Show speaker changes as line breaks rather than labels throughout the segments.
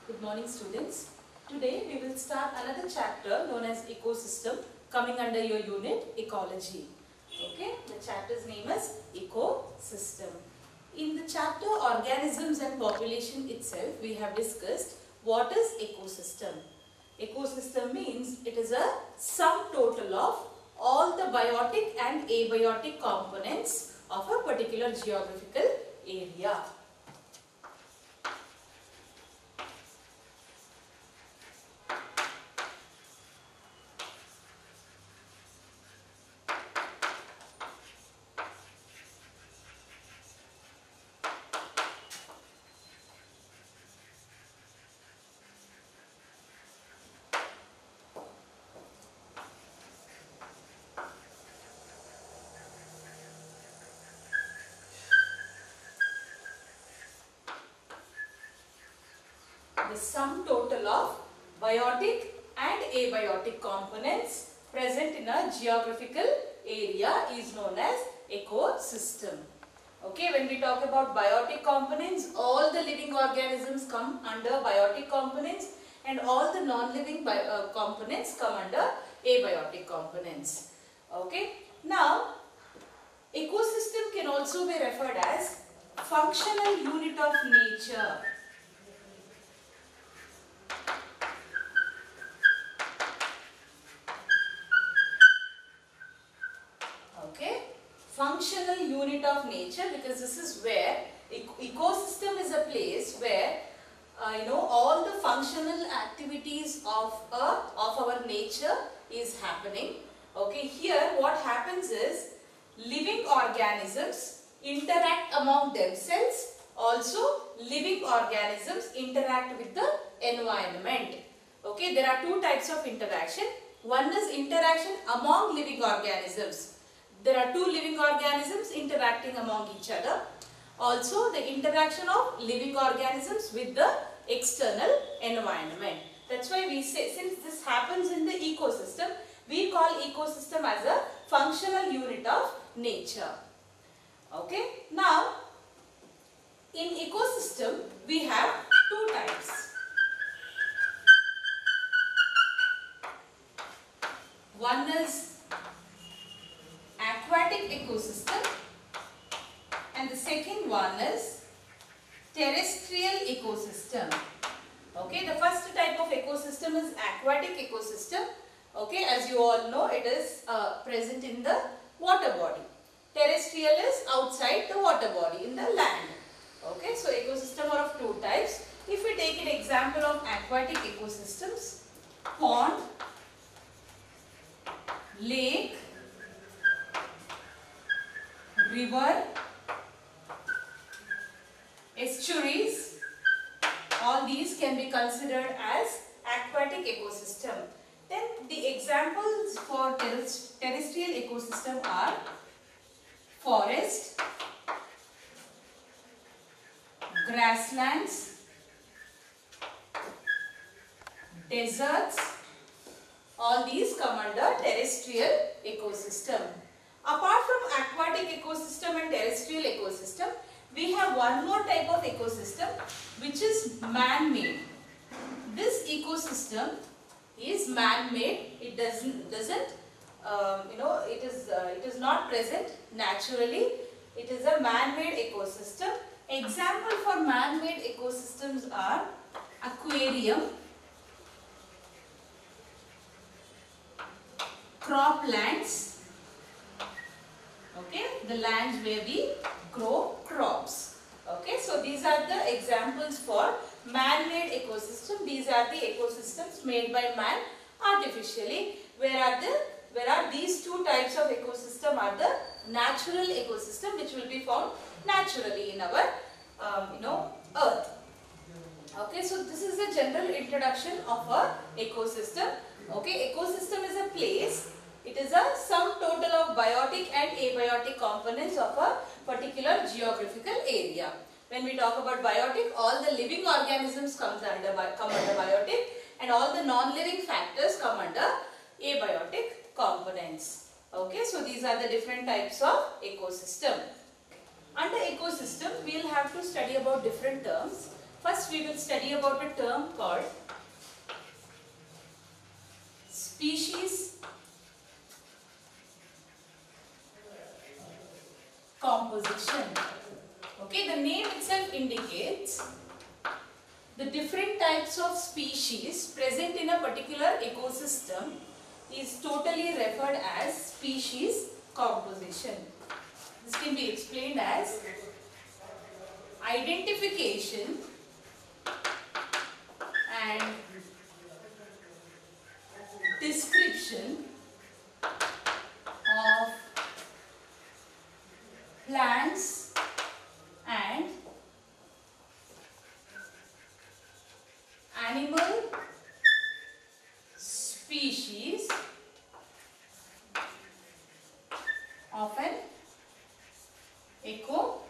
Good morning, students. Today we will start another chapter known as ecosystem, coming under your unit ecology. Okay, the chapter's name is ecosystem. In the chapter organisms and population itself, we have discussed what is ecosystem. Ecosystem means it is a sum total of all the biotic and abiotic components of a particular geographical area. The sum total of biotic and abiotic components present in a geographical area is known as ecosystem. Okay, when we talk about biotic components, all the living organisms come under biotic components and all the non-living components come under abiotic components. Okay, now ecosystem can also be referred as functional unit of nature. Functional unit of nature, because this is where ecosystem is a place where all the functional activities of our nature is happening. Okay, here what happens is living organisms interact among themselves. Also, living organisms interact with the environment. Okay, there are two types of interaction. One is interaction among living organisms. There are two living organisms interacting among each other. Also, the interaction of living organisms with the external environment. That's why we say, since this happens in the ecosystem, we call ecosystem as a functional unit of nature. Okay. Now, in ecosystem, we have two types. One is aquatic ecosystem and the second one is terrestrial ecosystem. Okay, the first type of ecosystem is aquatic ecosystem. Okay, as you all know, it is present in the water body. Terrestrial is outside the water body, in the land. Okay, so ecosystem are of two types. If we take an example of aquatic ecosystems, pond, lake, river, estuaries, all these can be considered as aquatic ecosystem. Then the examples for terrestrial ecosystem are forest, grasslands, deserts, all these come under terrestrial ecosystem. Apart from aquatic ecosystem and terrestrial ecosystem, we have one more type of ecosystem which is man-made. This ecosystem is man-made. It is not present naturally. It is a man-made ecosystem. Example for man-made ecosystems are aquarium, croplands. Okay, the lands where we grow crops. Okay, so these are the examples for man-made ecosystem. These are the ecosystems made by man artificially. Where are these two types of ecosystem are the natural ecosystem which will be found naturally in our earth. Okay, so this is the general introduction of a ecosystem. Okay, ecosystem is a place. It is a sum total of biotic and abiotic components of a particular geographical area. When we talk about biotic, all the living organisms come under biotic and all the non-living factors come under abiotic components. Okay, so these are the different types of ecosystem. Under ecosystem, we will have to study about different terms. First we will study about a term called species composition. Okay, the name itself indicates the different types of species present in a particular ecosystem is totally referred as species composition. This can be explained as identification and description of plants and animal species of an ecosystem.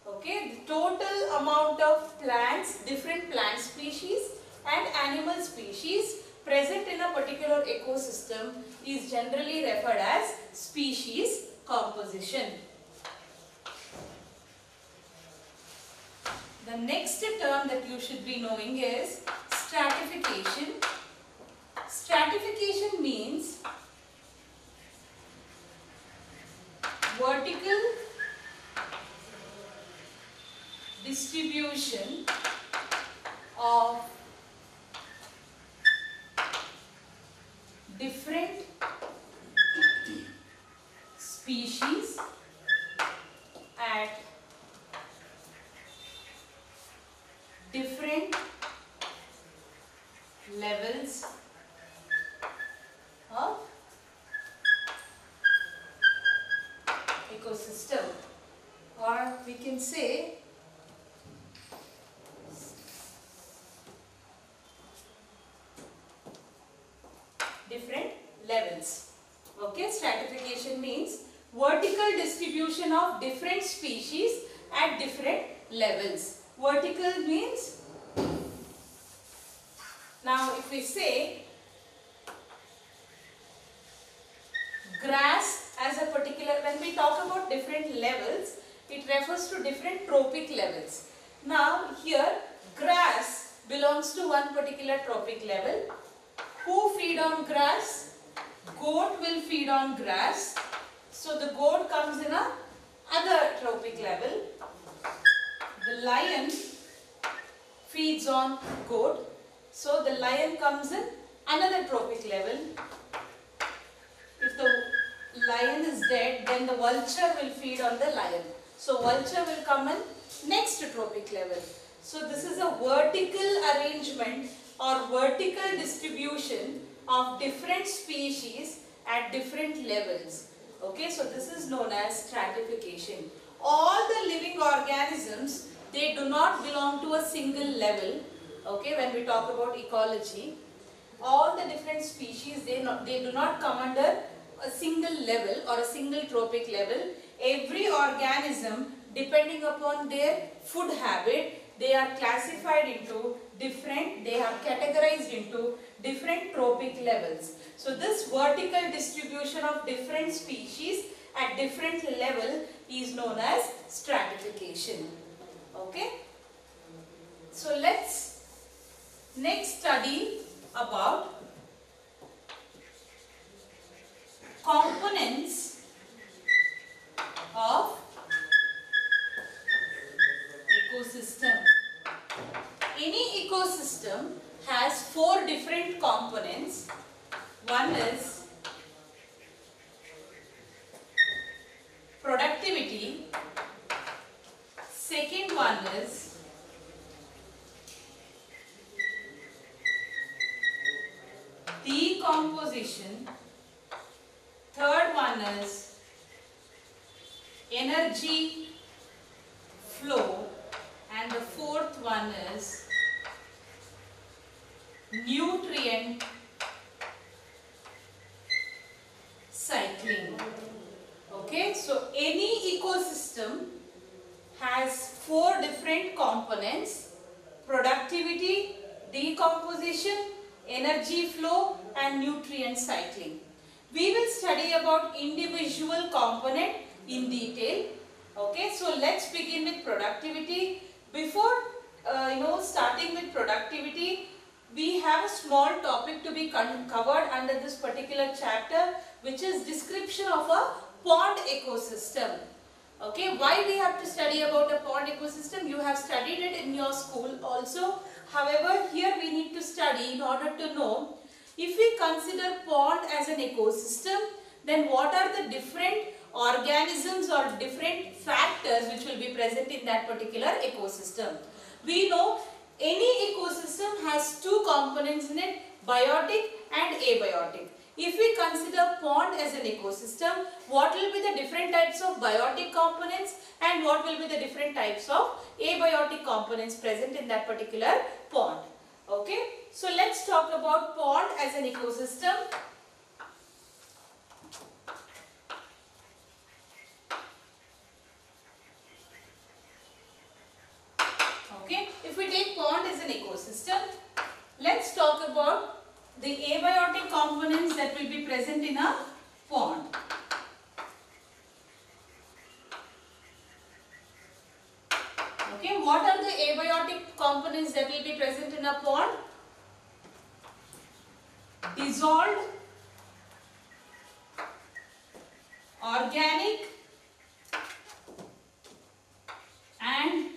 Okay, the total amount of plants, different plant species and animal species present in a particular ecosystem is generally referred as species composition. The next term that you should be knowing is stratification. Stratification means vertical distribution of different species at different levels of ecosystem, or we can say different levels. Okay, stratification means vertical distribution of different species at different levels. Vertical means, now if we say grass as a particular, when we talk about different levels, it refers to different trophic levels. Now here grass belongs to one particular trophic level. Who feed on grass? Goat will feed on grass. So the goat comes in a other trophic level. The lion feeds on goat. So the lion comes in another trophic level. If the lion is dead, then the vulture will feed on the lion. So vulture will come in next trophic level. So this is a vertical arrangement or vertical distribution of different species at different levels. Okay, so this is known as stratification. All the living organisms, they do not belong to a single level. Okay, when we talk about ecology, all the different species, they do not come under a single level or a single trophic level. Every organism, depending upon their food habit, they are classified into different, they are categorized into different trophic levels. So this vertical distribution of different species at different level is known as stratification. Okay. So let's next study about components of ecosystem. Any ecosystem has 4 different components. One is productivity. Second one is decomposition. Third one is energy flow. And the fourth one is nutrient cycling. Okay, so any ecosystem has 4 different components: productivity, decomposition, energy flow and nutrient cycling. We will study about individual component in detail. Okay, so let's begin with productivity. Before starting with productivity, we have a small topic to be covered under this particular chapter, which is description of a pond ecosystem. Okay, why we have to study about a pond ecosystem? You have studied it in your school also. However, here we need to study in order to know, if we consider pond as an ecosystem, then what are the different organisms or different factors which will be present in that particular ecosystem. We know any ecosystem has two components in it, biotic and abiotic. If we consider pond as an ecosystem, what will be the different types of biotic components and what will be the different types of abiotic components present in that particular pond. Okay, so let's talk about pond as an ecosystem. Okay, if we take pond as an ecosystem, let's talk about the abiotic components that will be present in a pond. Okay, what are the abiotic components that will be present in a pond? Dissolved, organic and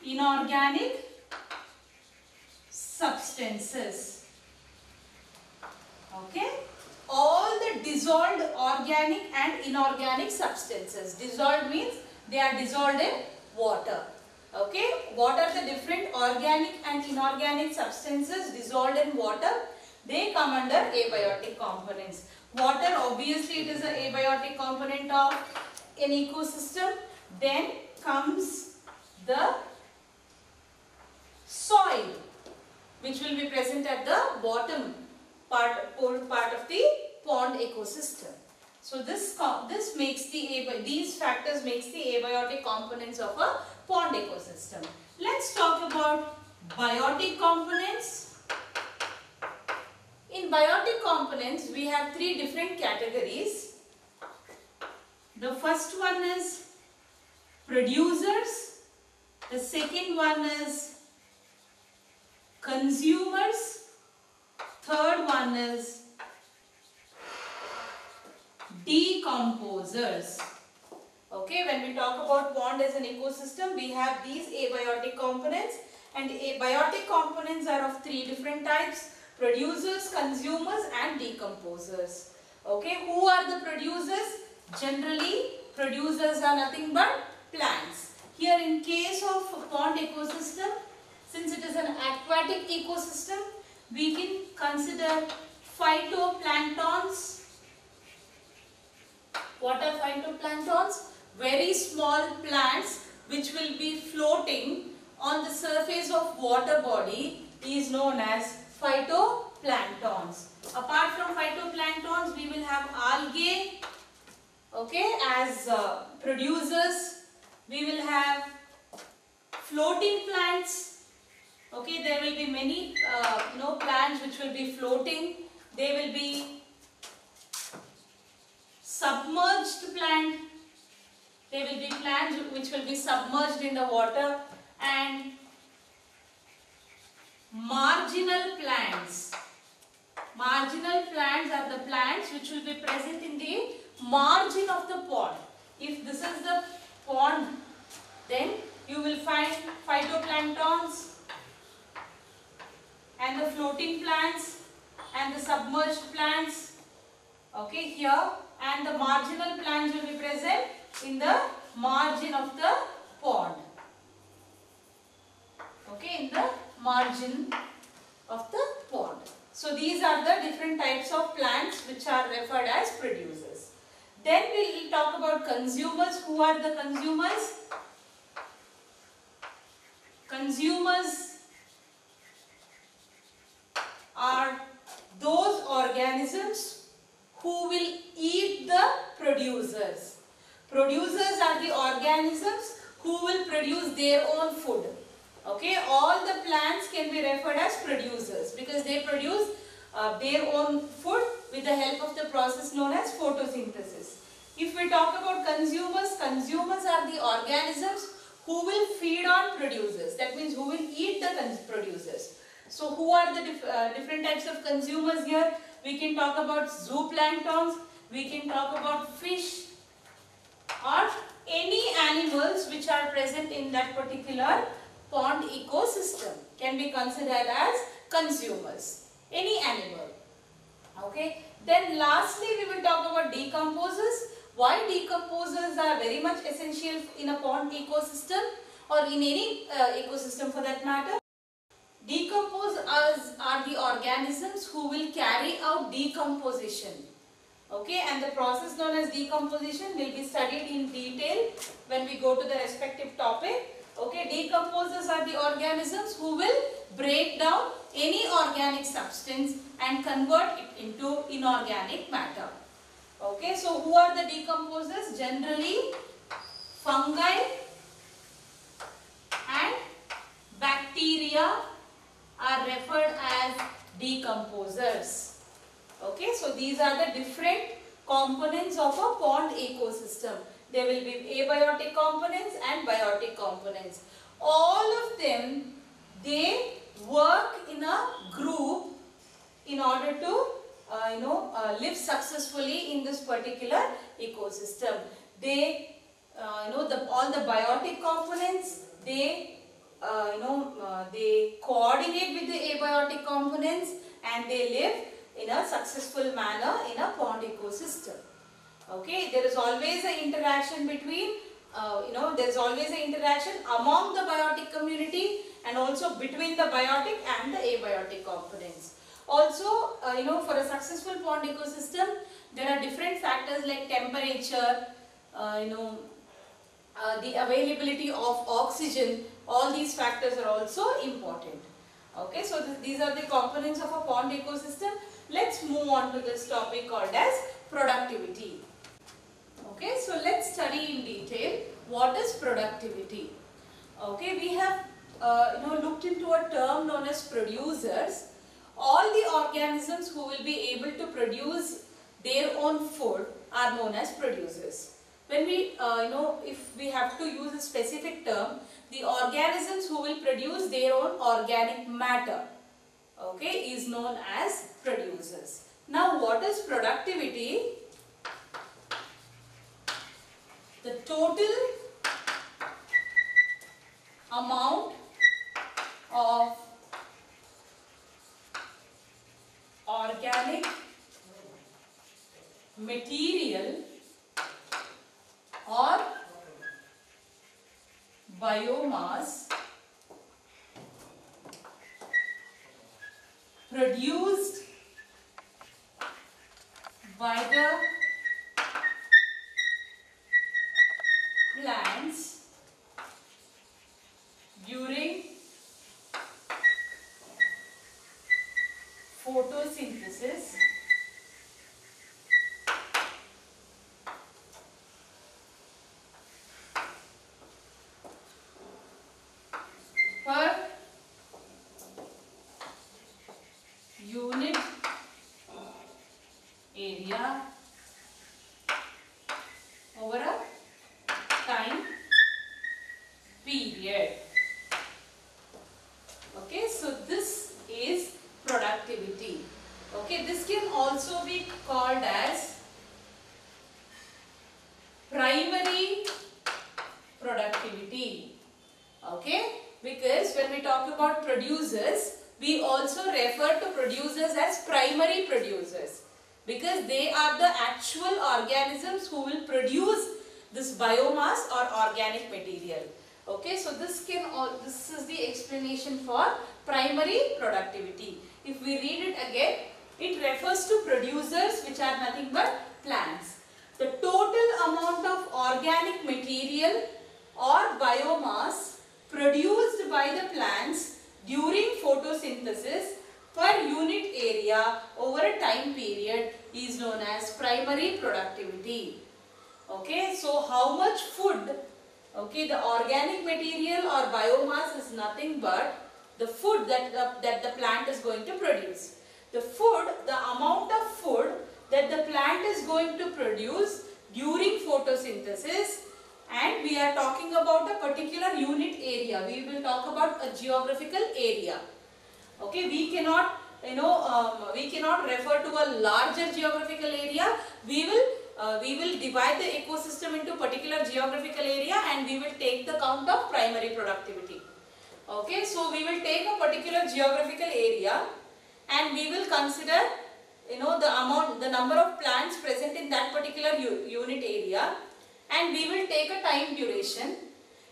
inorganic substances. Okay, all the dissolved organic and inorganic substances. Dissolved means they are dissolved in water. Okay, what are the different organic and inorganic substances dissolved in water? They come under abiotic components. Water, obviously it is an abiotic component of an ecosystem. Then comes the soil, which will be present at the bottom part of the pond ecosystem. So this makes these factors makes the abiotic components of a pond ecosystem. Let's talk about biotic components. In biotic components, we have three different categories. The first one is producers. The second one is consumers. Third one is decomposers. Okay, when we talk about pond as an ecosystem, we have these abiotic components, and abiotic components are of three different types: producers, consumers and decomposers. Okay, who are the producers? Generally, producers are nothing but plants. Here in case of pond ecosystem, since it is an aquatic ecosystem, we can consider phytoplanktons. What are phytoplanktons? Very small plants which will be floating on the surface of water body is known as phytoplanktons. Apart from phytoplanktons, we will have algae, okay, as producers. We will have floating plants. Okay, there will be many plants which will be floating. They will be submerged plant. There will be plants which will be submerged in the water, and marginal plants. Marginal plants are the plants which will be present in the margin of the pond. If this is the pond, then you will find phytoplanktons and the floating plants and the submerged plants, okay, here, and the marginal plants will be present in the margin of the pond, okay, in the margin of the pond. So these are the different types of plants which are referred as producers. Then we will talk about consumers. Who are the consumers? Consumers are those organisms who will eat the producers. Producers are the organisms who will produce their own food. Okay, all the plants can be referred as producers because they produce their own food with the help of the process known as photosynthesis. If we talk about consumers, consumers are the organisms who will feed on producers. That means who will eat the producers. So who are the different types of consumers here? We can talk about zooplanktons, we can talk about fish, or any animals which are present in that particular pond ecosystem can be considered as consumers. Any animal. Okay. Then lastly we will talk about decomposers. Why decomposers are very much essential in a pond ecosystem or in any ecosystem for that matter. Decomposers are the organisms who will carry out decomposition. Okay, and the process known as decomposition will be studied in detail when we go to the respective topic. Okay, decomposers are the organisms who will break down any organic substance and convert it into inorganic matter. Okay, so who are the decomposers? Generally, fungi and bacteria are referred as decomposers. Okay, so these are the different components of a pond ecosystem. There will be abiotic components and biotic components. All of them, they work in a group in order to live successfully in this particular ecosystem. They all the biotic components, they they coordinate with the abiotic components and they live in a successful manner in a pond ecosystem. Okay, there is always an interaction between there is always an interaction among the biotic community and also between the biotic and the abiotic components. Also, for a successful pond ecosystem, there are different factors like temperature, the availability of oxygen. All these factors are also important. Okay, so these are the components of a pond ecosystem. Let's move on to this topic called as productivity. Okay, so let's study in detail what is productivity. Okay, we have looked into a term known as producers. All the organisms who will be able to produce their own food are known as producers. When we, if we have to use a specific term, the organisms who will produce their own organic matter, okay, is known as producers. Now, what is productivity? The total amount of organic material or biomass produced by the plants during photosynthesis per unit area over a time period. Okay, so this is productivity. Okay, this can also be called as primary productivity. Okay, because when we talk about producers, we also refer to producers as primary producers because they are the actual organisms who will produce this biomass or organic material. Okay, so this is the explanation for primary productivity. If we read it again, it refers to producers which are nothing but plants. The total amount of organic material or biomass produced by the plants during photosynthesis per unit area over a time period is known as primary productivity. Okay, so how much food, okay, the organic material or biomass is nothing but the food that the plant is going to produce. The amount of food that the plant is going to produce, during photosynthesis, and we are talking about a particular unit area. We will talk about a geographical area. Okay, we cannot we cannot refer to a larger geographical area. We will divide the ecosystem into particular geographical area, and we will take the count of primary productivity. Okay, so we will take a particular geographical area and we will consider the number of plants present in that particular unit area, and we will take a time duration.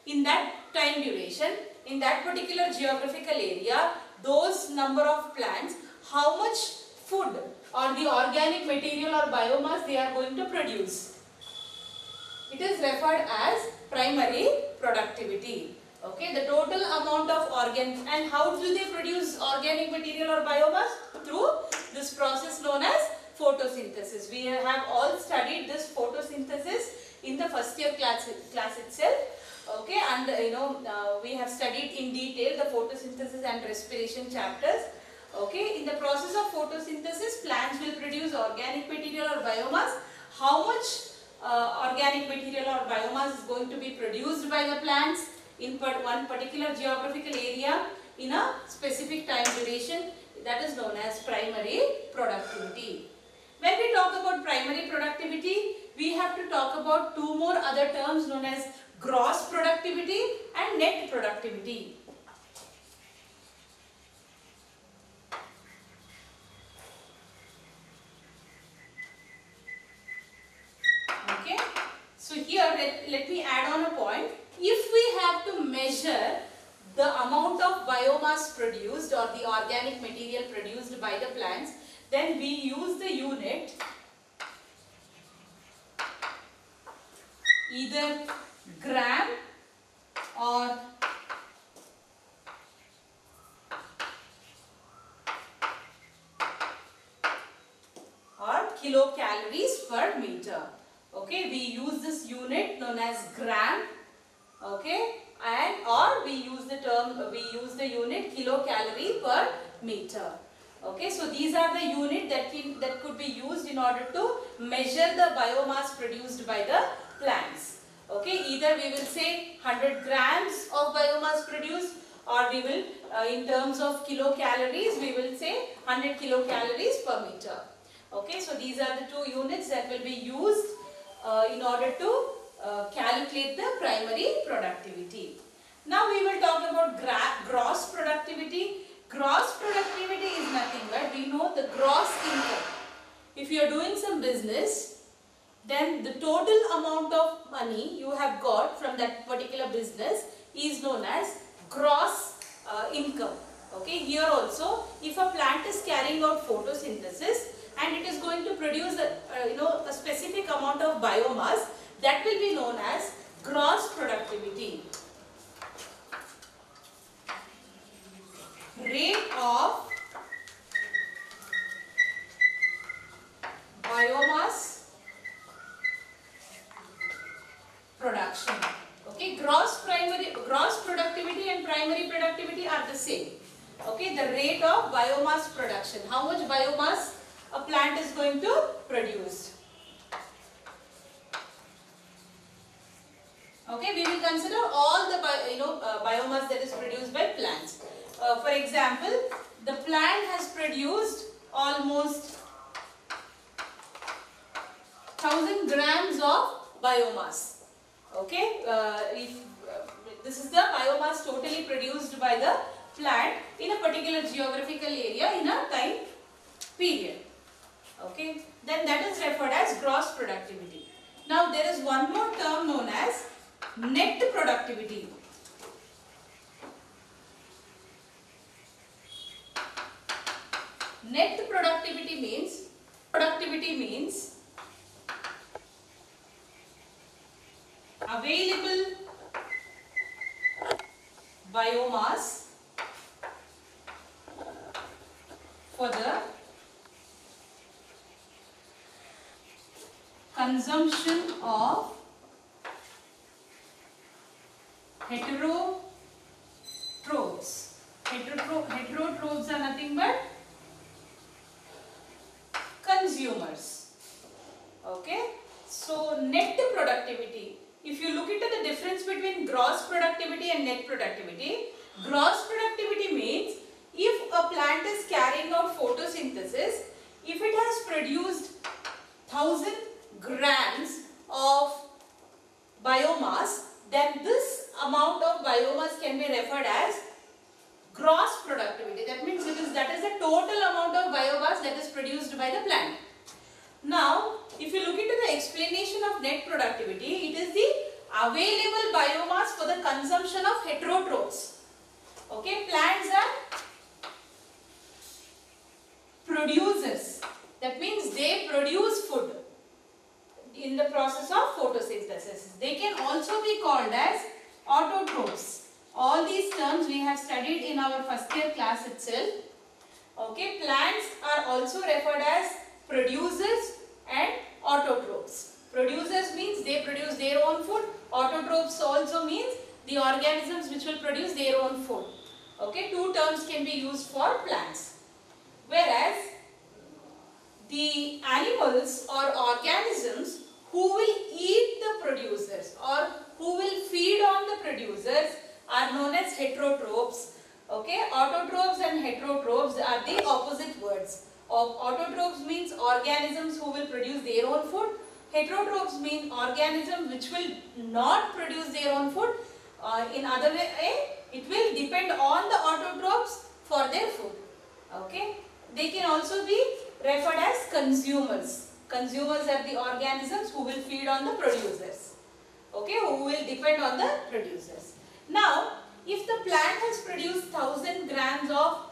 In that time duration, in that particular geographical area, those number of plants, how much food or the organic material or biomass they are going to produce. It is referred as primary productivity. Okay, the total amount of and how do they produce organic material or biomass? Through this process known as photosynthesis. We have all studied this photosynthesis in the first year class itself. Okay, and we have studied in detail the photosynthesis and respiration chapters. Okay, in the process of photosynthesis, plants will produce organic material or biomass. How much organic material or biomass is going to be produced by the plants in one particular geographical area in a specific time duration, that is known as primary productivity. When we talk about primary productivity, we have to talk about two more other terms known as gross productivity and net productivity. Okay, so here let me add on a point. If we have to measure the amount of biomass produced or the organic material produced by the plants, then we use the unit either gram or kilocalories per meter. Okay, we use this unit known as gram. Okay, and or we use the unit kilocalorie per meter. Okay, so these are the unit that could be used in order to measure the biomass produced by the plants. Okay, either we will say 100 grams of biomass produced, or we will in terms of kilocalories we will say 100 kilocalories per meter. Okay, so these are the two units that will be used in order to calculate the primary productivity. Now we will talk about gross productivity. Gross productivity is nothing but we know the gross income. If you are doing some business, then the total amount of money you have got from that particular business is known as gross income. Okay, here also if a plant is carrying out photosynthesis and it is going to produce a specific amount of biomass, that will be known as gross productivity. Rate of biomass production. Okay, gross productivity and primary productivity are the same. Okay, the rate of biomass production. How much biomass a plant is going to produce. Okay, we will consider all the biomass that is produced by plants. For example, the plant has produced almost 1000 grams of biomass. Okay, this is the biomass totally produced by the plant in a particular geographical area in a time period. Okay, then that is referred as gross productivity. Now there is one more term known as net productivity. Net productivity means available biomass for the consumption of heterotrophs. Heterotrophs are nothing but consumers. Okay, So net productivity, if you look into the difference between gross productivity and net productivity, gross productivity means if a plant is carrying out photosynthesis, if it has produced 1000 grams of biomass, then this amount of biomass can be referred as gross productivity. That means that is the total amount of biomass that is produced by the plant. Now, if you look into the explanation of net productivity, it is the available biomass for the consumption of heterotrophs. Okay, plants are producers. That means they produce food in the process of photosynthesis. They can also be called as autotrophs. All these terms we have studied in our first year class itself. Okay, plants are also referred as producers and autotrophs. Producers means they produce their own food. Autotrophs also means the organisms which will produce their own food. Okay, two terms can be used for plants. Whereas the animals or organisms who will eat the producers or who will feed on the producers are known as heterotrophs. Okay, autotrophs and heterotrophs are the opposite words. Autotrophs means organisms who will produce their own food. Heterotrophs mean organisms which will not produce their own food. In other way, it will depend on the autotrophs for their food. Okay, they can also be referred as consumers. Consumers are the organisms who will feed on the producers. Okay, who will depend on the producers. Now, if the plant has produced 1000 grams of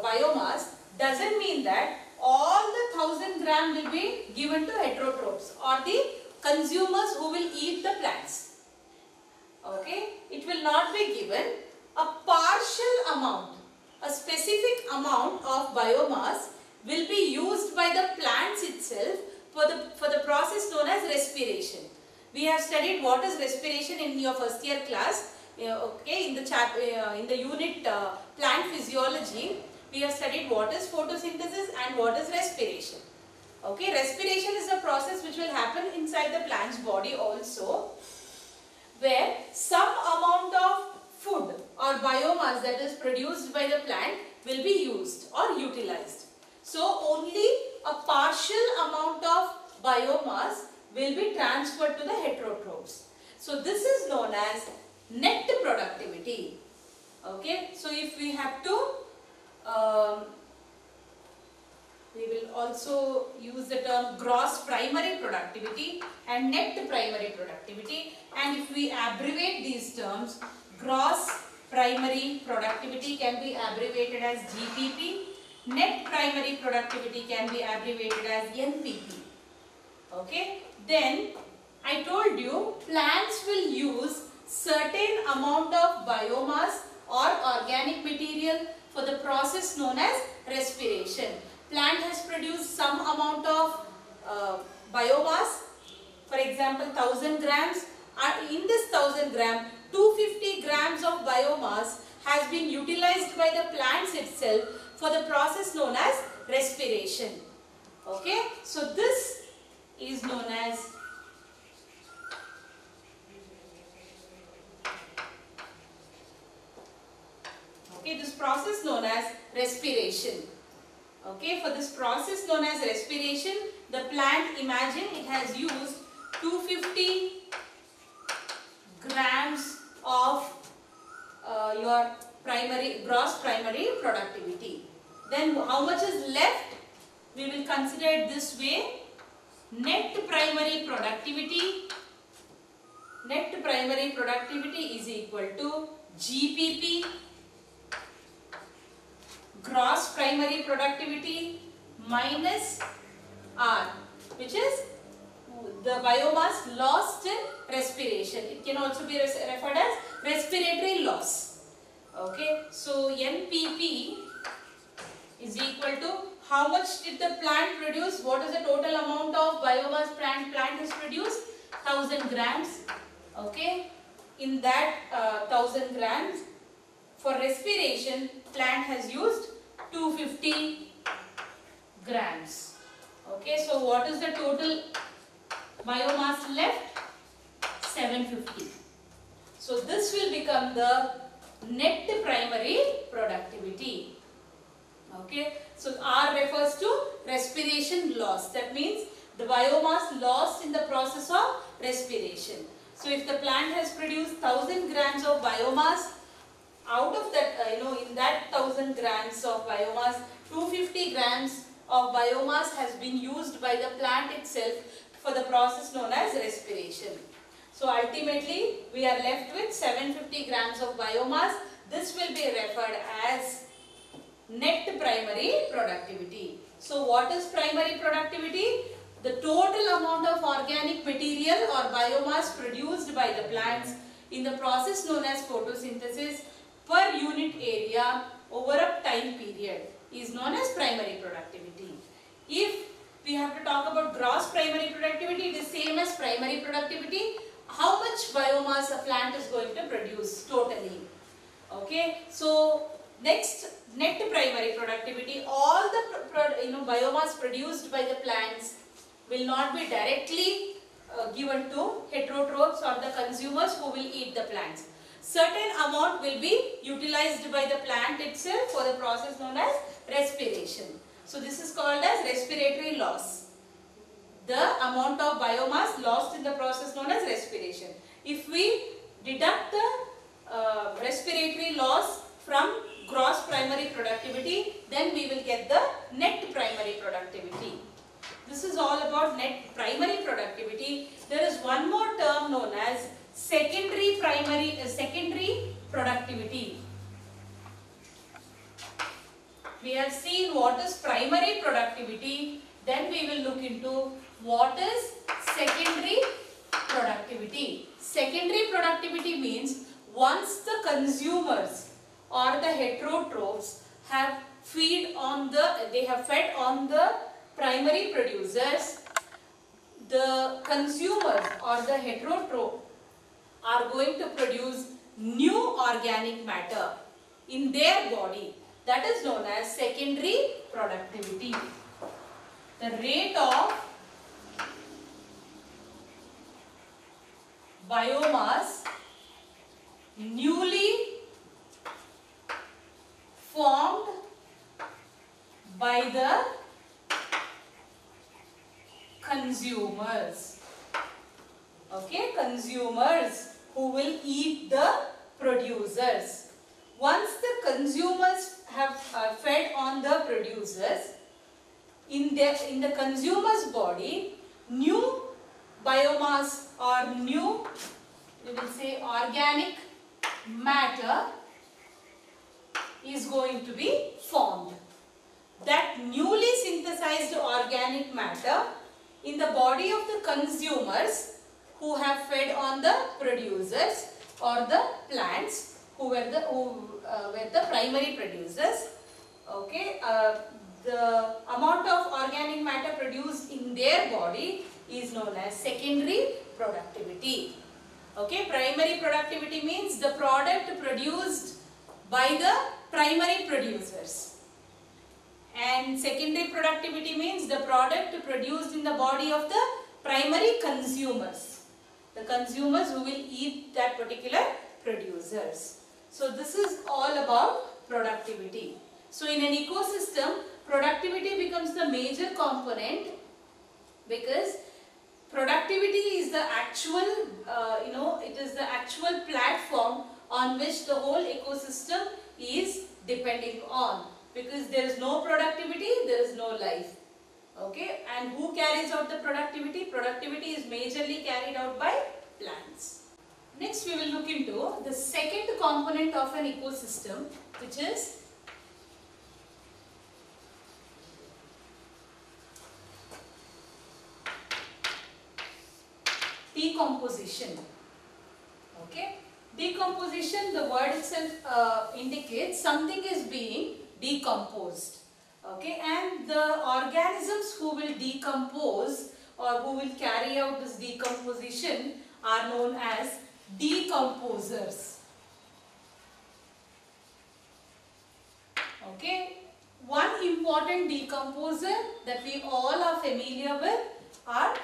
biomass, doesn't mean that all the 1000 grams will be given to heterotrophs or the consumers who will eat the plants. Okay, it will not be given. A partial amount, a specific amount of biomass will be used by the plants itself for the process known as respiration. We have studied what is respiration in your first year class. Okay, in the unit plant physiology, we have studied what is photosynthesis and what is respiration. Okay, respiration is a process which will happen inside the plant's body also, where some amount of food or biomass that is produced by the plant will be used or utilized. So only a partial amount of biomass will be transferred to the heterotrophs. So this is known as net productivity. Okay, so if we have to, we will also use the term gross primary productivity and net primary productivity, and if we abbreviate these terms, gross primary productivity can be abbreviated as GPP, net primary productivity can be abbreviated as NPP. Okay, then I told you plants will use certain amount of biomass or organic material for the process known as respiration. Plant has produced some amount of biomass, for example 1000 grams. In this 1000 gram, 250 grams of biomass has been utilized by the plants itself for the process known as respiration. Okay, so this is known as this process known as respiration. Okay, for this process known as respiration, the plant, imagine it has used 250 grams of your gross primary productivity. Then how much is left? We will consider it this way. Net primary productivity. Net primary productivity is equal to GPP, gross primary productivity, minus R, which is the biomass lost in respiration. It can also be referred as respiratory loss. Okay, so NPP is equal to how much did the plant produce? What is the total amount of biomass plant has produced? 1000 grams. Okay, in that 1000 grams, for respiration, plant has used 250 grams. Okay, so what is the total biomass left 750. So this will become the net primary productivity. Okay, so R refers to respiration loss. That means the biomass lost in the process of respiration. So if the plant has produced 1000 grams of biomass, out of that, in that 1000 grams of biomass, 250 grams of biomass has been used by the plant itself for the process known as respiration. So ultimately, we are left with 750 grams of biomass. This will be referred as net primary productivity. So what is primary productivity? The total amount of organic material or biomass produced by the plants in the process known as photosynthesis per unit area over a time period is known as primary productivity. If we have to talk about gross primary productivity, it is same as primary productivity. How much biomass a plant is going to produce totally. Okay, so next, net primary productivity. All the biomass produced by the plants will not be directly given to heterotrophs or the consumers who will eat the plants. Certain amount will be utilized by the plant itself for the process known as respiration. So this is called as respiratory loss. The amount of biomass lost in the process known as respiration. If we deduct the respiratory loss from gross primary productivity, then we will get the net primary productivity. This is all about net primary productivity. There is one more term known as secondary productivity. We have seen what is primary productivity. Then we will look into what is secondary productivity. Secondary productivity means once the consumers or the heterotrophs have fed on the primary producers, the consumers or the heterotroph are going to produce new organic matter in their body. That is known as secondary productivity. The rate of biomass newly formed by the consumers. Okay, consumers who will eat the producers. Once the consumers have fed on the producers, in the consumer's body, new biomass or new, we will say, organic matter is going to be formed. That newly synthesized organic matter in the body of the consumers who have fed on the producers or the plants who were the primary producers. Okay, the amount of organic matter produced in their body is known as secondary productivity. Okay, primary productivity means the product produced by the primary producers, and secondary productivity means the product produced in the body of the primary consumers, the consumers who will eat that particular producers. So this is all about productivity. So in an ecosystem, productivity becomes the major component because productivity is the actual, it is the actual platform on which the whole ecosystem is depending on. Because there is no productivity, there is no life. Okay, and who carries out the productivity? Productivity is majorly carried out by plants. Next, we will look into the second component of an ecosystem, which is decomposition. Okay, decomposition, the word itself indicates something is being decomposed. Okay, and the organisms who will decompose or who will carry out this decomposition are known as decomposers. Okay, one important decomposer that we all are familiar with are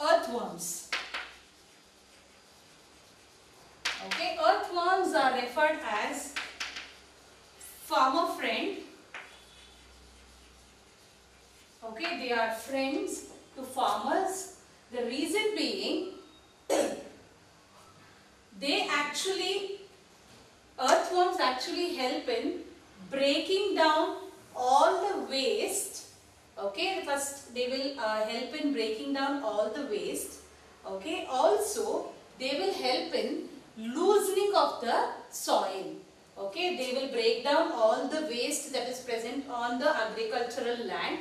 earthworms. Okay, earthworms are referred as farmer friend. Okay, they are friends to farmers. The reason being, earthworms actually help in breaking down all the waste. Okay, first they will help in breaking down all the waste. Okay, also they will help in loosening of the soil. Okay, they will break down all the waste that is present on the agricultural land.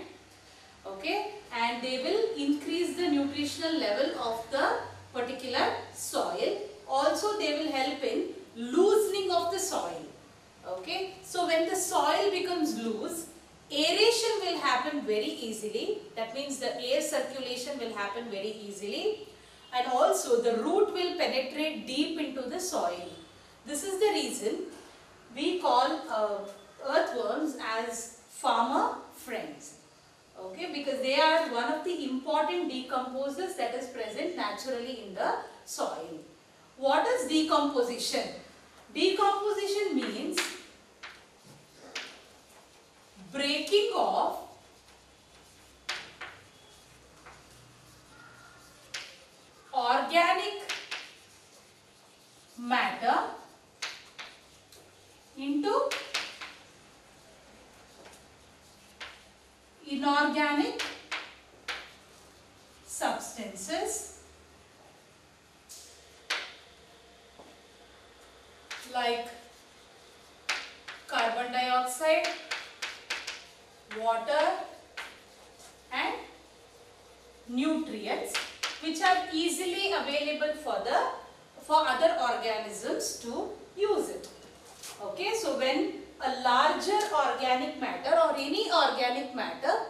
Okay, and they will increase the nutritional level of the particular soil. Also they will help in loosening of the soil. Okay, so when the soil becomes loose, aeration will happen very easily. That means the air circulation will happen very easily, and also the root will penetrate deep into the soil. This is the reason we call earthworms as farmer friends. Okay, because they are one of the important decomposers that is present naturally in the soil. What is decomposition? Decomposition means breaking of organic matter into inorganic substances like carbon dioxide, water and nutrients, which are easily available for other organisms to use it. Okay, so when a larger organic matter or any organic matter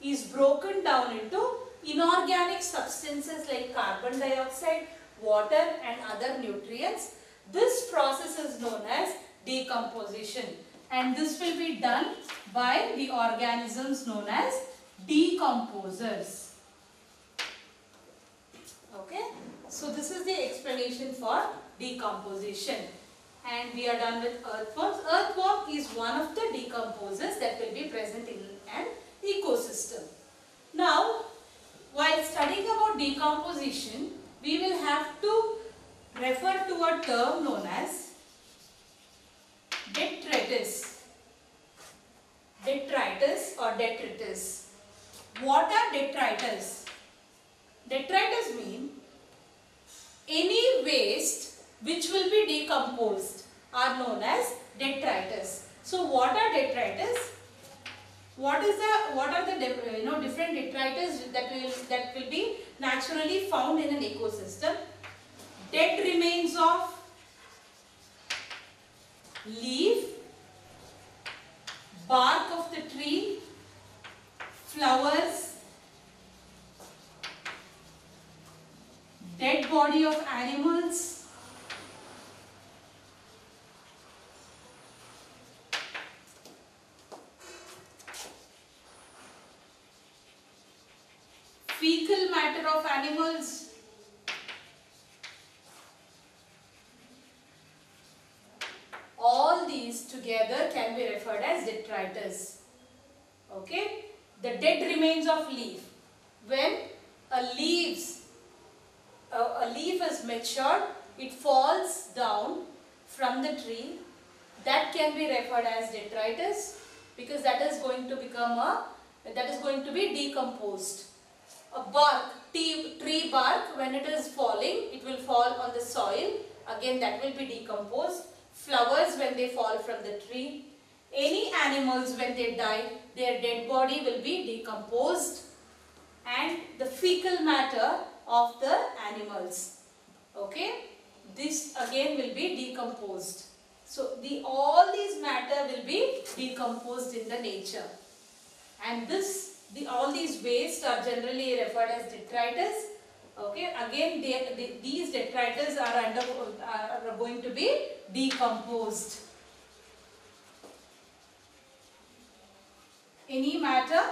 is broken down into inorganic substances like carbon dioxide, water and other nutrients, this process is known as decomposition, and this will be done by the organisms known as decomposers. Okay, so this is the explanation for decomposition. And we are done with earthworms. Earthworm is one of the decomposers that will be present in an ecosystem. Now, while studying about decomposition, we will have to refer to a term known as detritus. Detritus or detritus. What are detritus? Detritus means any waste which will be decomposed are known as detritus. So what are detritus? What are the different detritus that will be naturally found in an ecosystem? Dead remains of leaf, bark of the tree, flowers, dead body of animals, fecal matter of animals, all these together can be referred as detritus. Okay, the dead remains of leaf. When a leaf is matured, it falls down from the tree. That can be referred as detritus, because that is going to be decomposed. A bark, tree bark, when it is falling, it will fall on the soil. Again, that will be decomposed. Flowers, when they fall from the tree. Any animals, when they die, their dead body will be decomposed. And the fecal matter of the animals. Okay, this again will be decomposed. So all these matter will be decomposed in the nature, and all these waste are generally referred as detritus. Okay, again these detritus are going to be decomposed. Any matter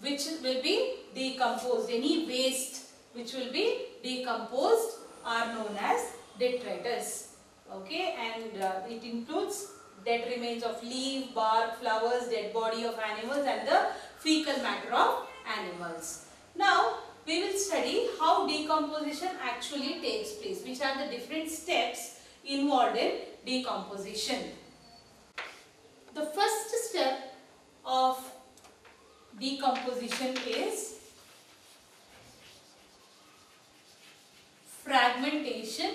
which will be decomposed, any waste which will be decomposed are known as detritus. Okay, and it includes dead remains of leaf, bark, flowers, dead body of animals and the fecal matter of animals. Now, we will study how decomposition actually takes place, which are the different steps involved in decomposition. The first step of decomposition is fragmentation.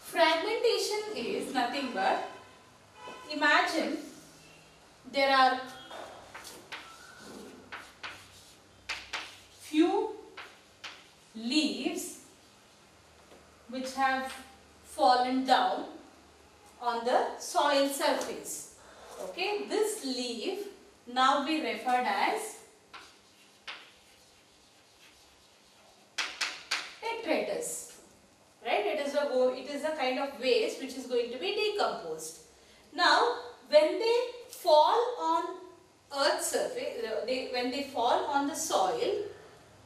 Fragmentation is nothing but, imagine there are few leaves which have fallen down on the soil surface. Okay, this leaf now be referred as detritus. Right? It is a kind of waste which is going to be decomposed. Now, when they fall on earth's surface, when they fall on the soil,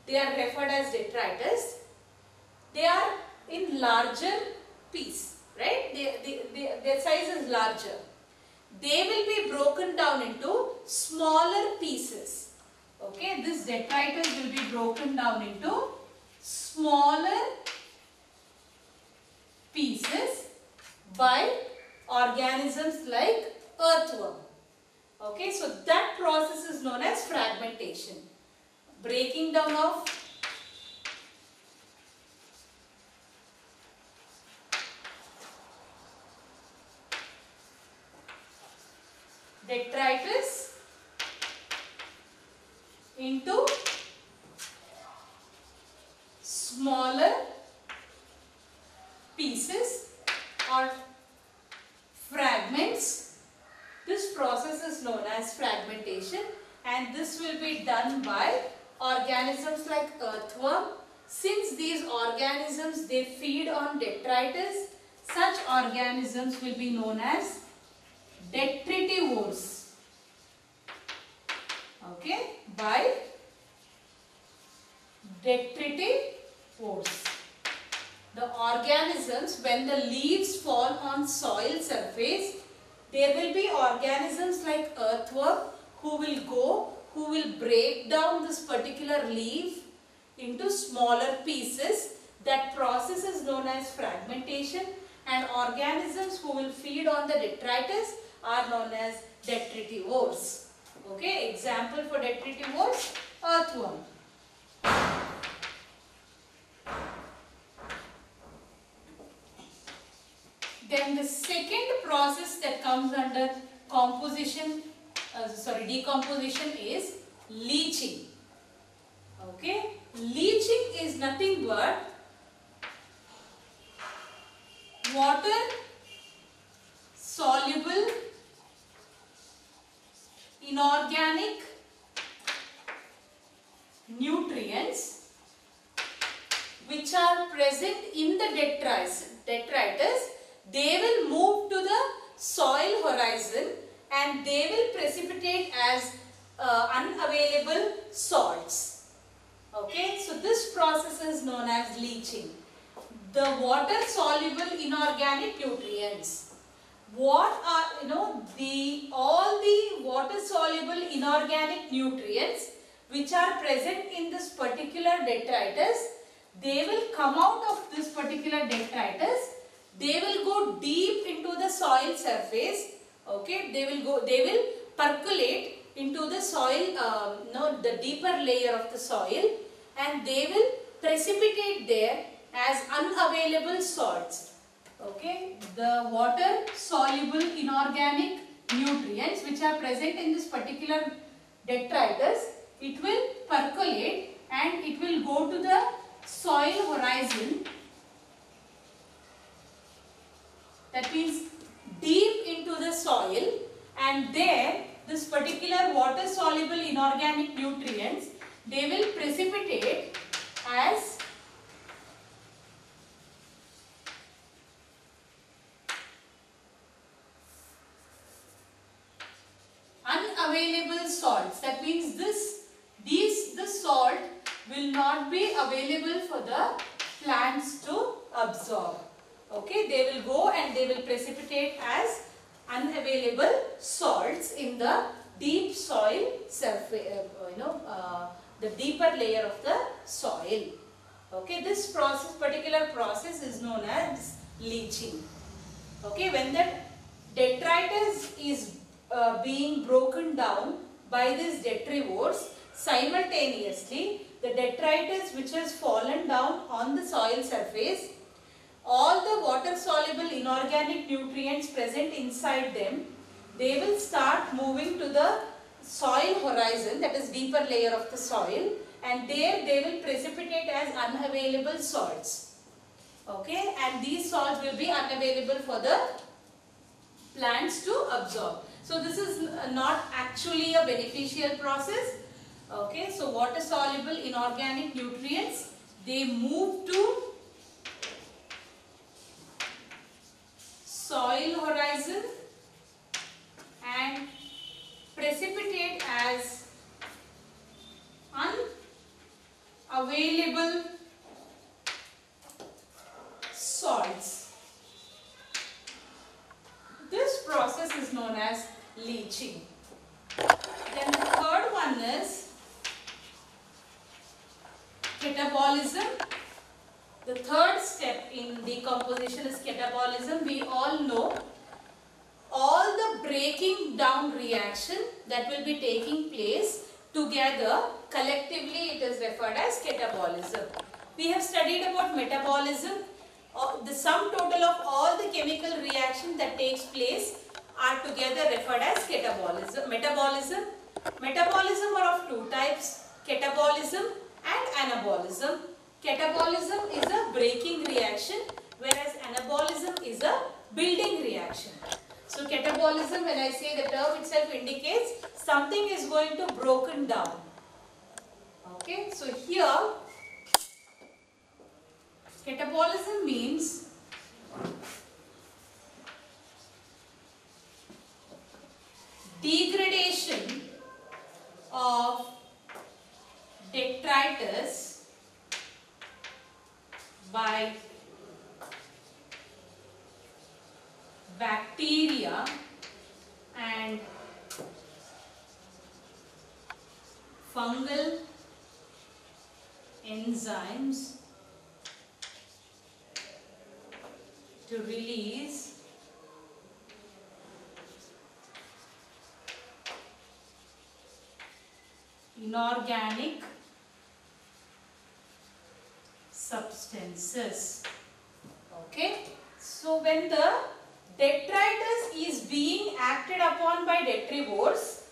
they are referred as detritus. They are in larger piece, right? Their size is larger. They will be broken down into smaller pieces. Okay, this detritus will be broken down into smaller pieces by organisms like earthworm. Okay, so that process is known as fragmentation. Breaking down of detritus into smaller pieces or fragments. This process is known as fragmentation, and this will be done by organisms like earthworm. Since these organisms, they feed on detritus, such organisms will be known as detritivores. Okay, by detritivores. The organisms, when the leaves fall on soil surface, there will be organisms like earthworm who will break down this particular leaf into smaller pieces. That process is known as fragmentation, and organisms who will feed on the detritus are known as detritivores. Okay, example for detritivores, earthworm. Then the second process that comes under decomposition is leaching. Okay, leaching is nothing but water soluble inorganic nutrients which are present in the detritus. They will move to the soil horizon and they will precipitate as unavailable salts. Okay, so this process is known as leaching. The water soluble inorganic nutrients. What are, all the water soluble inorganic nutrients which are present in this particular detritus, they will come out of this particular detritus. They will go deep into the soil surface. Okay, they will percolate into the soil, the deeper layer of the soil, and they will precipitate there as unavailable salts. Okay, the water soluble inorganic nutrients which are present in this particular detritus, it will percolate and it will go to the soil horizon. That means deep into the soil, and there this particular water soluble inorganic nutrients, they will precipitate as unavailable salts. That means this salt will will not be available for the plants to absorb. Okay, they will go and they will precipitate as unavailable salts in the deep soil surface, the deeper layer of the soil. Okay, this particular process is known as leaching. Okay, when the detritus is being broken down by these detrivores, simultaneously the detritus which has fallen down on the soil surface, all the water soluble inorganic nutrients present inside them, they will start moving to the soil horizon, that is deeper layer of the soil, and there they will precipitate as unavailable salts. Okay, and these salts will be unavailable for the plants to absorb. So this is not actually a beneficial process. Okay, so water soluble inorganic nutrients, they move to soil horizon and precipitate as unavailable salts. This process is known as leaching. Then the third one is catabolism. The third step in decomposition is catabolism. We all know all the breaking down reaction that will be taking place together, collectively it is referred as catabolism. We have studied about metabolism. The sum total of all the chemical reactions that takes place are together referred as catabolism. Metabolism are of two types, catabolism and anabolism. Catabolism is a breaking reaction, whereas anabolism is a building reaction. So catabolism, when I say the term itself indicates something is going to broken down. Okay, so here catabolism means degradation of detritus by bacteria and fungal enzymes to release inorganic substances. Okay, so when the detritus is being acted upon by detrivores,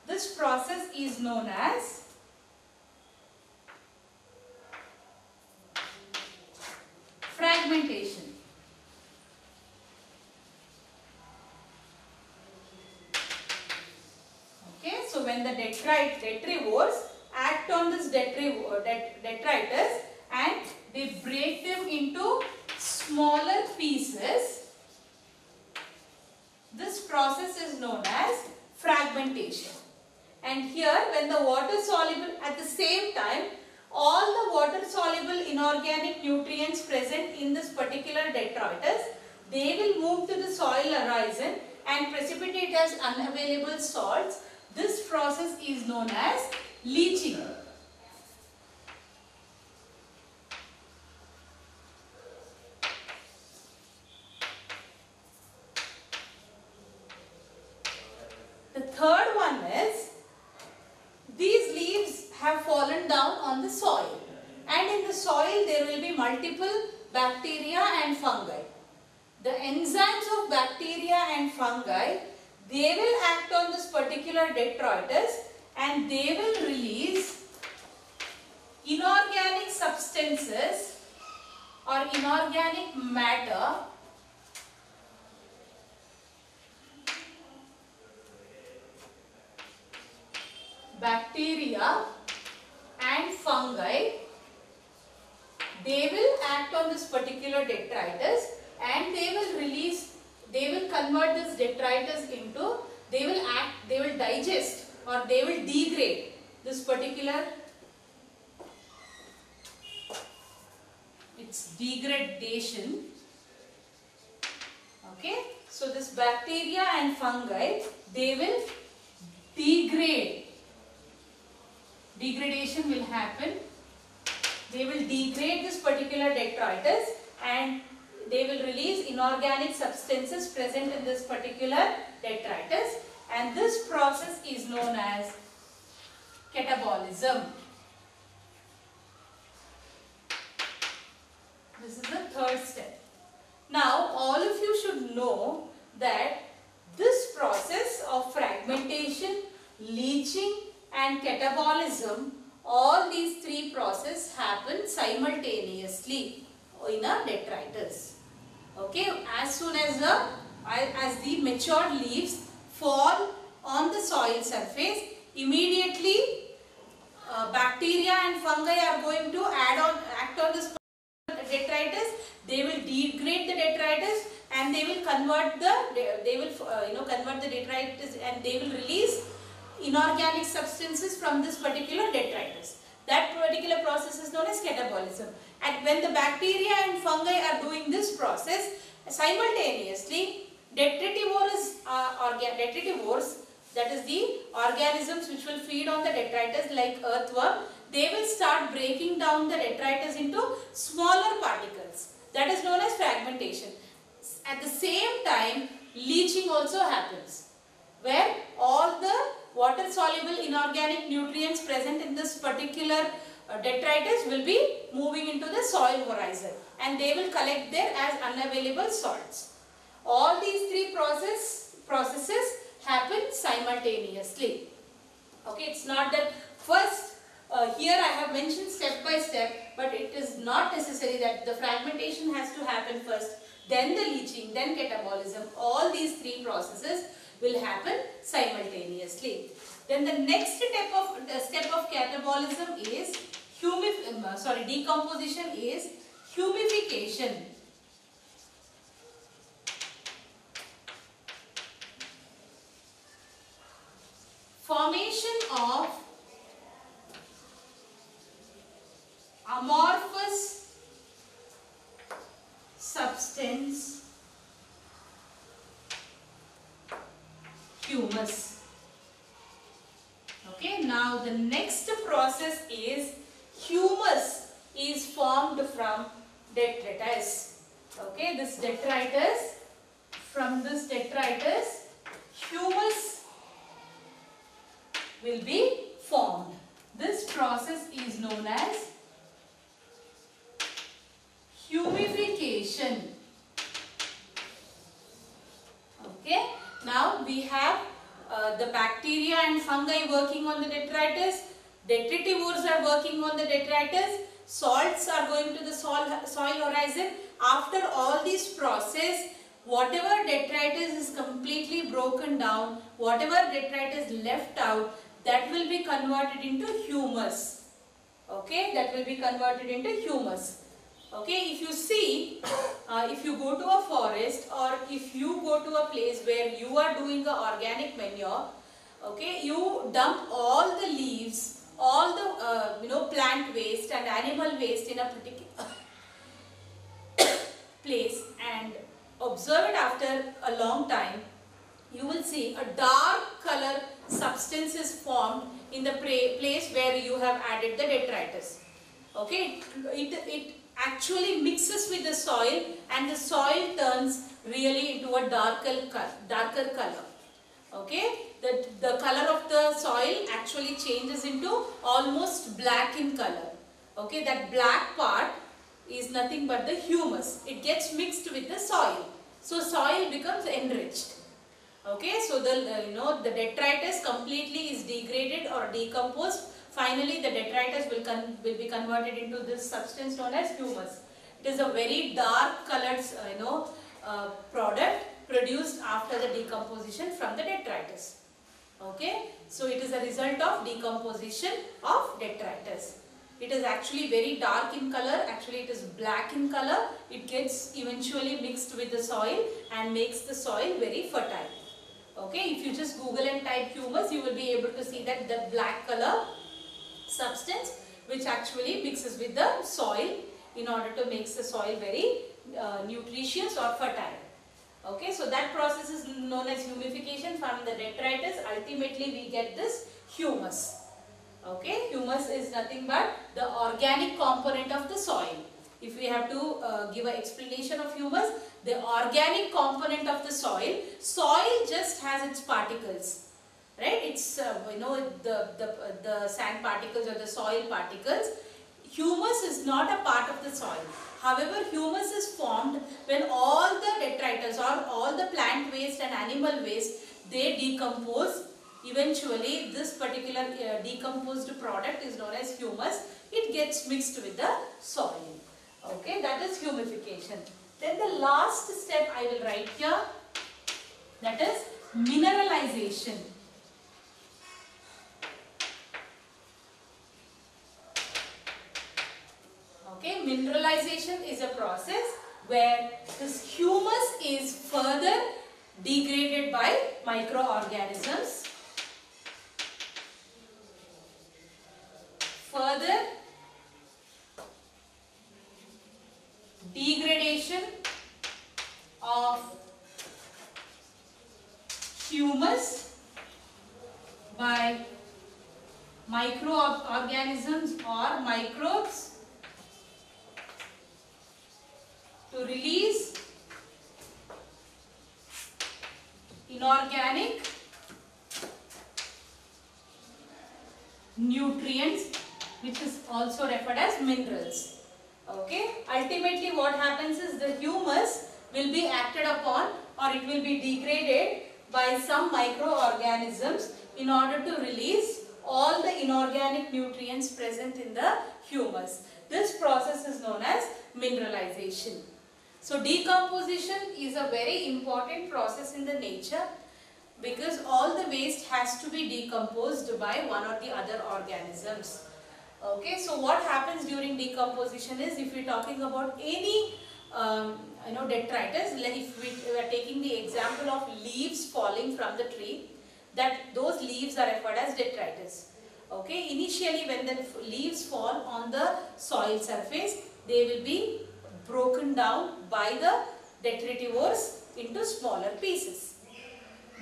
this process is known as fragmentation. Okay, so when the detrivores act on this detritus and they break them into smaller pieces, this process is known as fragmentation. And here, when the water soluble, at the same time, all the water soluble inorganic nutrients present in this particular detritus, they will move to the soil horizon and precipitate as unavailable salts. This process is known as leaching. The third one is, these leaves have fallen down on the soil, and in the soil there will be multiple bacteria and fungi. The enzymes of bacteria and fungi, they will act on this particular detritus and they will release inorganic substances or inorganic matter bacteria and fungi, they will act on this particular detritus and they will convert this detritus into, they will digest or they will degrade this particular its degradation. Okay, so this bacteria and fungi, they will degrade. Degradation will happen. They will degrade this particular detritus and they will release inorganic substances present in this particular detritus, and this process is known as catabolism. This is the third step. Now all of you should know that this process of fragmentation, leaching and catabolism, all these three processes happen simultaneously in a detritus. Okay, as soon as the matured leaves fall on the soil surface, immediately bacteria and fungi are going to act on this detritus. They will degrade the detritus and they will convert the detritus and they will release inorganic substances from this particular detritus. That particular process is known as catabolism. And when the bacteria and fungi are doing this process, simultaneously detritivores, that is the organisms which will feed on the detritus like earthworm, they will start breaking down the detritus into smaller particles. That is known as fragmentation. At the same time, leaching also happens, where all the water soluble inorganic nutrients present in this particular detritus will be moving into the soil horizon and they will collect there as unavailable salts. All these three processes happen simultaneously. Okay, it's not that first here I have mentioned step by step, but it is not necessary that the fragmentation has to happen first, then the leaching, then catabolism. All these three processes will happen simultaneously. Then the next step of catabolism is decomposition is humification. Formation of amorphous substance, humus. Okay, now the next process is humus is formed from detritus. Okay, this detritus, from this detritus, humus will be formed. This process is known as humification. Okay, now we have the bacteria and fungi working on the detritus, detritivores are working on the detritus, salts are going to the soil horizon. After all this process, whatever detritus is completely broken down, whatever detritus left out, that will be converted into humus. Okay, that will be converted into humus. Okay, if you see, if you go to a forest or if you go to a place where you are doing a organic manure, okay, you dump all the leaves, all the plant waste and animal waste in a particular place and observe it after a long time, you will see a dark color substance is formed in the place where you have added the detritus. Okay, it actually mixes with the soil and the soil turns really into a darker color. Okay, the color of the soil actually changes into almost black in color. Okay, that black part is nothing but the humus. It gets mixed with the soil, so soil becomes enriched. Okay, so the detritus completely is degraded or decomposed. Finally, the detritus will be converted into this substance known as humus. It is a very dark colored product produced after the decomposition from the detritus. Okay, so it is a result of decomposition of detritus. It is actually very dark in color. Actually, it is black in color. It gets eventually mixed with the soil and makes the soil very fertile. Okay, if you just Google and type humus, you will be able to see that the black color substance which actually mixes with the soil in order to make the soil very nutritious or fertile. Okay, so that process is known as humification. From the detritus, ultimately we get this humus. Okay, humus is nothing but the organic component of the soil. If we have to give an explanation of humus, the organic component of the soil just has its particles, right? It's the sand particles or the soil particles. Humus is not a part of the soil. However, humus is formed when all the detritus or all the plant waste and animal waste, they decompose. Eventually, this particular decomposed product is known as humus. It gets mixed with the soil. Okay, that is humification. Then the last step I will write here, that is mineralization. Okay, mineralization is a process where this humus is further degraded by microorganisms. Further degradation of humus by microorganisms or microbes to release inorganic nutrients, which is also referred as minerals. Okay, ultimately what happens is the humus will be acted upon or it will be degraded by some microorganisms in order to release all the inorganic nutrients present in the humus. This process is known as mineralization. So decomposition is a very important process in the nature because all the waste has to be decomposed by one or the other organisms. Okay, so what happens during decomposition is, if we are talking about any detritus, like if we are taking the example of leaves falling from the tree, that those leaves are referred as detritus. Okay, initially when the leaves fall on the soil surface, they will be broken down by the detritivores into smaller pieces.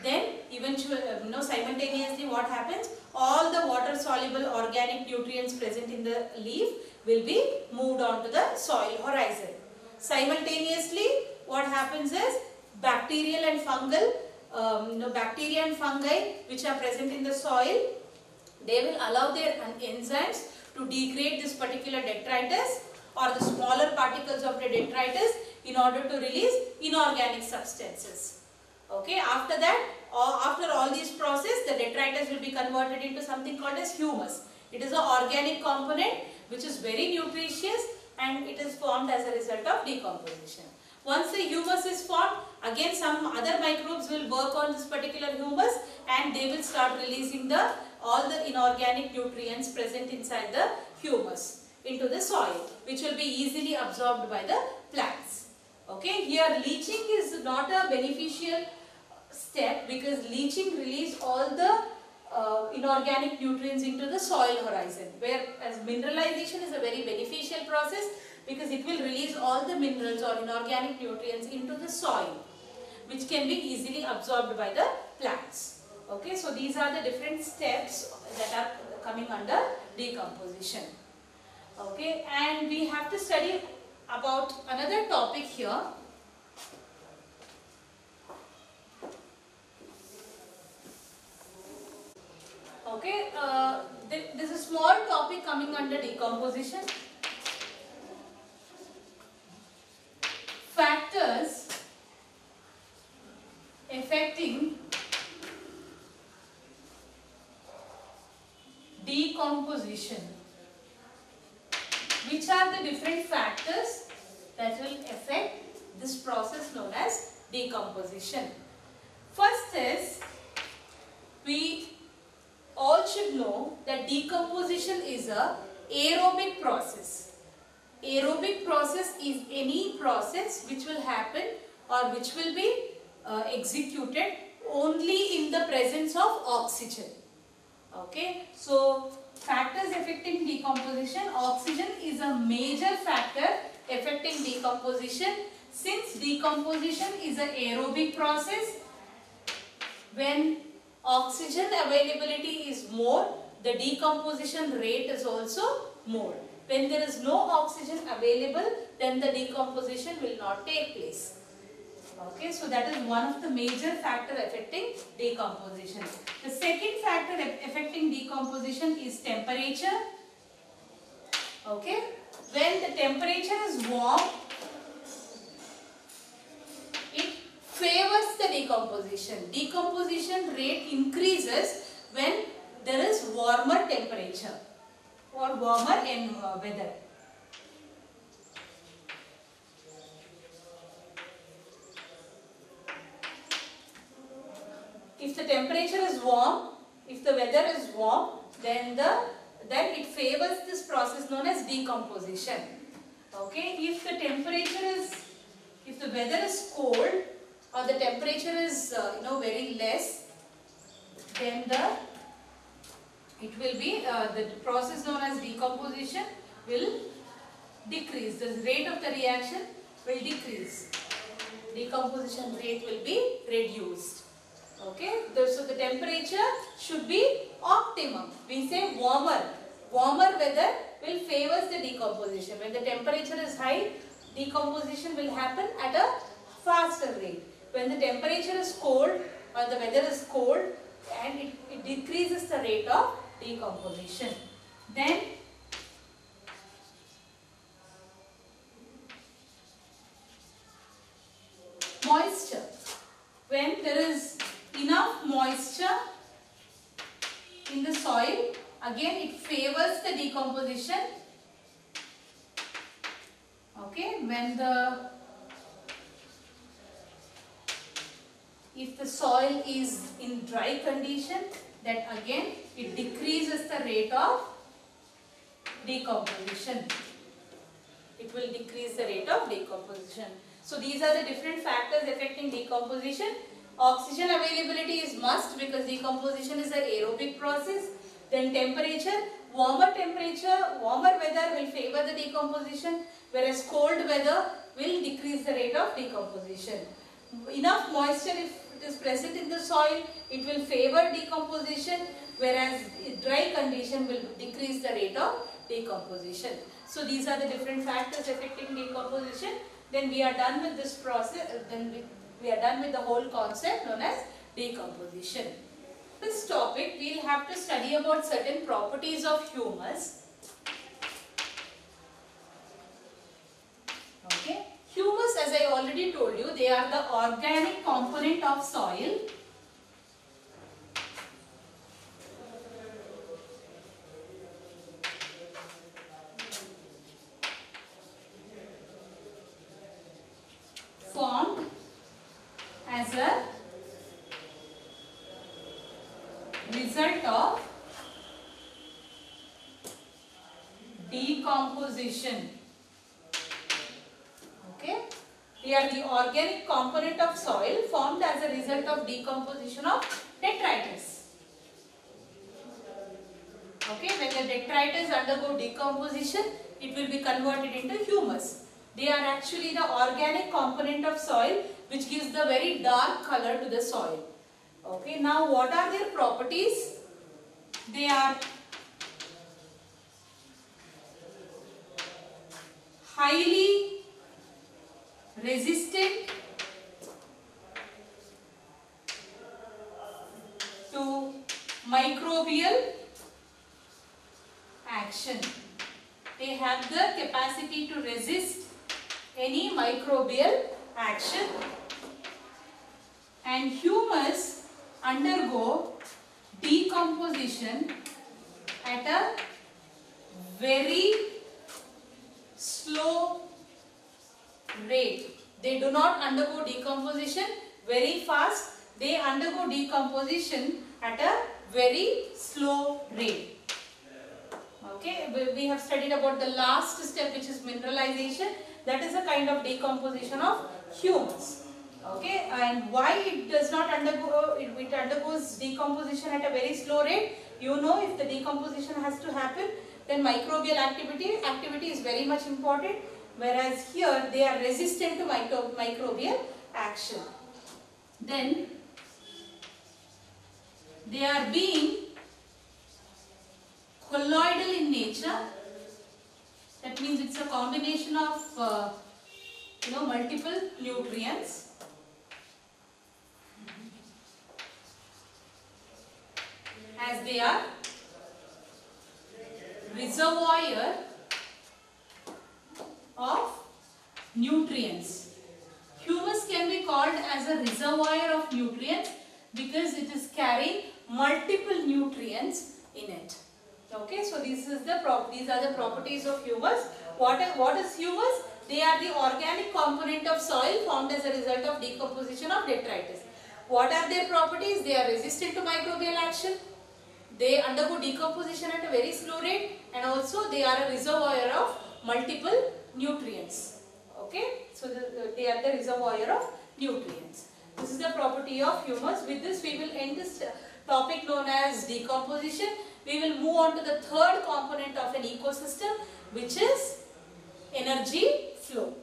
Then eventually, simultaneously what happens? All the water soluble organic nutrients present in the leaf will be moved on to the soil horizon. Simultaneously, what happens is bacterial and fungal, bacteria and fungi which are present in the soil, they will allow their enzymes to degrade this particular detritus or the smaller particles of the detritus in order to release inorganic substances. Okay, after that, after all these processes, the detritus will be converted into something called as humus. It is an organic component which is very nutritious and it is formed as a result of decomposition. Once the humus is formed, again some other microbes will work on this particular humus and they will start releasing all the inorganic nutrients present inside the humus into the soil, which will be easily absorbed by the plants. Okay, here leaching is not a beneficial step because leaching releases all the inorganic nutrients into the soil horizon, whereas mineralization is a very beneficial process because it will release all the minerals or inorganic nutrients into the soil, which can be easily absorbed by the plants. Okay, so these are the different steps that are coming under decomposition. Okay, and we have to study about another topic here. Okay, there is a small topic coming under decomposition. Factors affecting decomposition. Which are the different factors that will affect this process known as decomposition? First is, we all should know that decomposition is a aerobic process. Aerobic process is any process which will happen or which will be executed only in the presence of oxygen. Okay, so factors affecting decomposition, oxygen is a major factor affecting decomposition. Since decomposition is an aerobic process, when oxygen availability is more, the decomposition rate is also more. When there is no oxygen available, then the decomposition will not take place. Okay, so that is one of the major factor affecting decomposition. The second factor affecting decomposition is temperature. Okay, when the temperature is warm, it favors the decomposition. Decomposition rate increases when there is warmer temperature or warmer weather. If the temperature is warm, if the weather is warm, then it favors this process known as decomposition. Okay, if the weather is cold or the temperature is very less, then the process known as decomposition will decrease. The rate of the reaction will decrease. Decomposition rate will be reduced. Okay, so the temperature should be optimum. We say warmer. Warmer weather will favors the decomposition. When the temperature is high, decomposition will happen at a faster rate. When the temperature is cold or the weather is cold, and it decreases the rate of decomposition. Then moisture. When there is enough moisture in the soil, again it favors the decomposition. Okay, if the soil is in dry condition, then again it decreases the rate of decomposition. It will decrease the rate of decomposition. So these are the different factors affecting decomposition. Oxygen availability is must because decomposition is an aerobic process. Then temperature, warmer weather will favor the decomposition, whereas cold weather will decrease the rate of decomposition. Enough moisture, if it is present in the soil, it will favor decomposition, whereas dry condition will decrease the rate of decomposition. So these are the different factors affecting decomposition. Then we are done with this process. We are done with the whole concept known as decomposition. This topic we will have to study about certain properties of humus. Okay. Humus, as I already told you, they are the organic component of soil. Formed as a result of decomposition. Okay, they are the organic component of soil formed as a result of decomposition of detritus. Okay, when the detritus undergo decomposition, it will be converted into humus. They are actually the organic component of soil which gives the very dark color to the soil. Okay, now what are their properties? They are highly resistant to microbial action. They have the capacity to resist any microbial action, and humus undergo decomposition at a very slow rate. They do not undergo decomposition very fast. They undergo decomposition at a very slow rate. Okay, we have studied about the last step, which is mineralization. That is a kind of decomposition of humus. Okay, and why it does not undergo, it undergoes decomposition at a very slow rate? You know, if the decomposition has to happen, then microbial activity is very much important, whereas here they are resistant to microbial action. Then they are being colloidal in nature. That means it's a combination of multiple nutrients. As they are reservoir of nutrients. Humus can be called as a reservoir of nutrients because it is carrying multiple nutrients in it. Okay, so these are the properties of humus. What is humus? They are the organic component of soil formed as a result of decomposition of detritus. What are their properties? They are resistant to microbial action. They undergo decomposition at a very slow rate, and also they are a reservoir of multiple nutrients. Okay, so they are the reservoir of nutrients. This is the property of humus. With this, we will end this topic known as decomposition. We will move on to the third component of an ecosystem, which is energy flow.